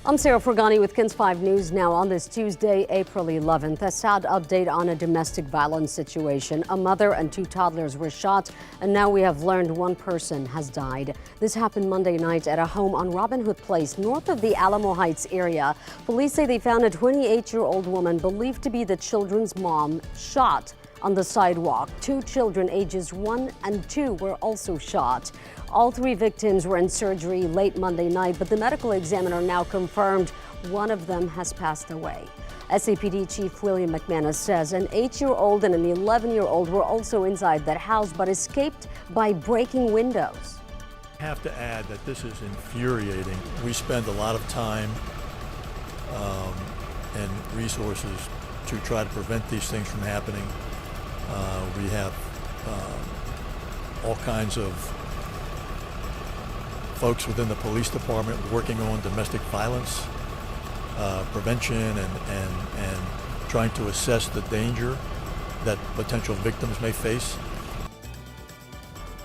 I'm Sarah Fergani with KENS 5 News now on this Tuesday, April 11th. A sad update on a domestic violence situation. A mother and two toddlers were shot, and now we have learned one person has died. This happened Monday night at a home on Robin Hood Place, north of the Alamo Heights area. Police say they found a 28-year-old woman believed to be the children's mom shot on the sidewalk. Two children ages 1 and 2 were also shot. All three victims were in surgery late Monday night, but the medical examiner now confirmed one of them has passed away. SAPD Chief William McManus says an 8-year-old and an 11-year-old were also inside that house but escaped by breaking windows. I have to add that this is infuriating. We spend a lot of time and resources to try to prevent these things from happening. We have all kinds of folks within the police department working on domestic violence prevention and trying to assess the danger that potential victims may face.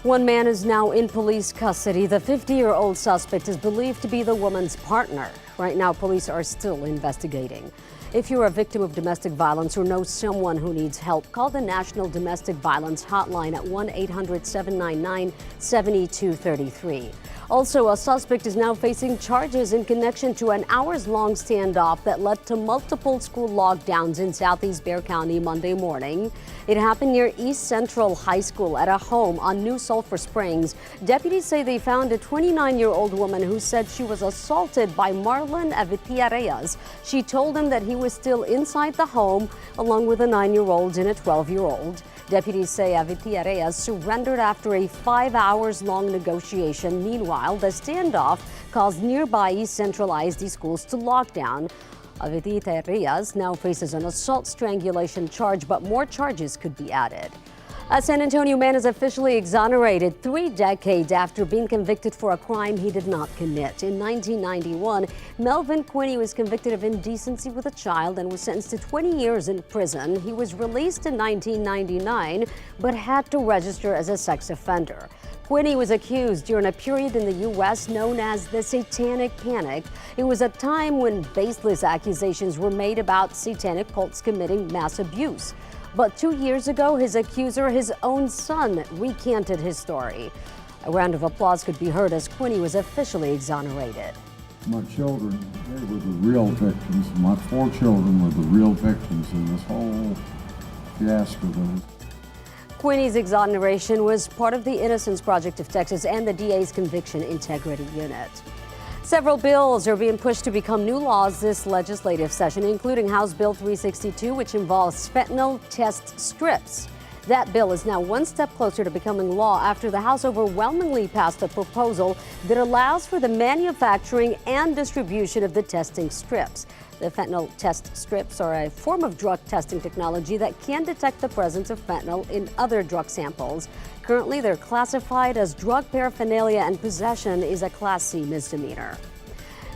One man is now in police custody. The 50-year-old suspect is believed to be the woman's partner. Right now, police are still investigating. If you're a victim of domestic violence or know someone who needs help, call the National Domestic Violence Hotline at 1-800-799-7233. Also, a suspect is now facing charges in connection to an hours-long standoff that led to multiple school lockdowns in Southeast Bexar County Monday morning. It happened near East Central High School at a home on New Sulphur Springs. Deputies say they found a 29-year-old woman who said she was assaulted by Marlon Avitiarreas. She told him that he was still inside the home, along with a 9-year-old and a 12-year-old. Deputies say Avitiarreas surrendered after a 5-hour-long negotiation. Meanwhile, the standoff caused nearby East Central ISD schools to lock down. Avitiarreas now faces an assault strangulation charge, but more charges could be added. A San Antonio man is officially exonerated 3 decades after being convicted for a crime he did not commit. In 1991, Melvin Quinney was convicted of indecency with a child and was sentenced to 20 years in prison. He was released in 1999, but had to register as a sex offender. Quinney was accused during a period in the U.S. known as the Satanic Panic. It was a time when baseless accusations were made about satanic cults committing mass abuse. But 2 years ago, his accuser, his own son, recanted his story. A round of applause could be heard as Quinney was officially exonerated. My children, they were the real victims. My 4 children were the real victims in this whole fiasco. Quinney's exoneration was part of the Innocence Project of Texas and the DA's Conviction Integrity Unit. Several bills are being pushed to become new laws this legislative session, including House Bill 362, which involves fentanyl test strips. That bill is now one step closer to becoming law after the House overwhelmingly passed a proposal that allows for the manufacturing and distribution of the testing strips. The fentanyl test strips are a form of drug testing technology that can detect the presence of fentanyl in other drug samples. Currently, they're classified as drug paraphernalia, and possession is a Class C misdemeanor.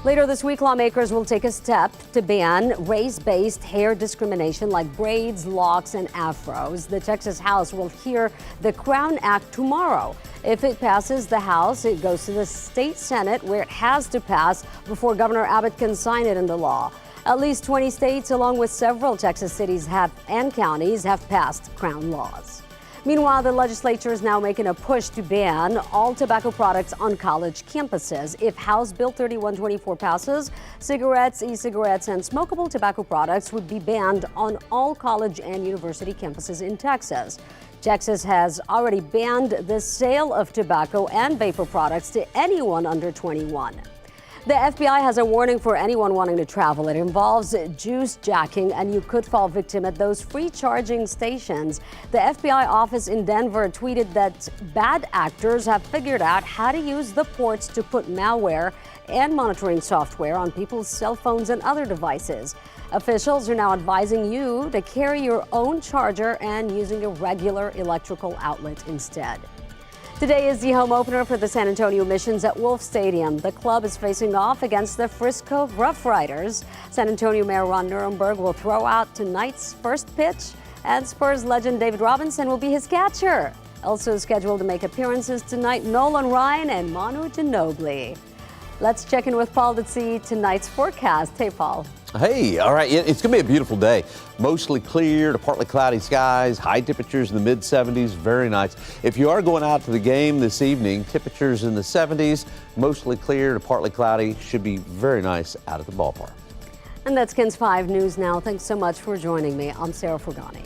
Later this week, lawmakers will take a step to ban race-based hair discrimination like braids, locks, and afros. The Texas House will hear the Crown Act tomorrow. If it passes the House, it goes to the state Senate, where it has to pass before Governor Abbott can sign it into law. At least 20 states, along with several Texas cities and counties, have passed Crown laws. Meanwhile, the legislature is now making a push to ban all tobacco products on college campuses. If House Bill 3124 passes, cigarettes, e-cigarettes, and smokable tobacco products would be banned on all college and university campuses in Texas. Texas has already banned the sale of tobacco and vapor products to anyone under 21. The FBI has a warning for anyone wanting to travel. It involves juice jacking, and you could fall victim at those free charging stations. The FBI office in Denver tweeted that bad actors have figured out how to use the ports to put malware and monitoring software on people's cell phones and other devices. Officials are now advising you to carry your own charger and using a regular electrical outlet instead. Today is the home opener for the San Antonio Missions at Wolf Stadium. The club is facing off against the Frisco Rough Riders. San Antonio Mayor Ron Nirenberg will throw out tonight's first pitch, and Spurs legend David Robinson will be his catcher. Also scheduled to make appearances tonight, Nolan Ryan and Manu Ginobili. Let's check in with Paul to see tonight's forecast. Hey, Paul. Hey, all right, it's going to be a beautiful day. Mostly clear to partly cloudy skies, high temperatures in the mid-70s, very nice. If you are going out to the game this evening, temperatures in the 70s, mostly clear to partly cloudy, should be very nice out at the ballpark. And that's KENS 5 News Now. Thanks so much for joining me. I'm Sarah Frugani.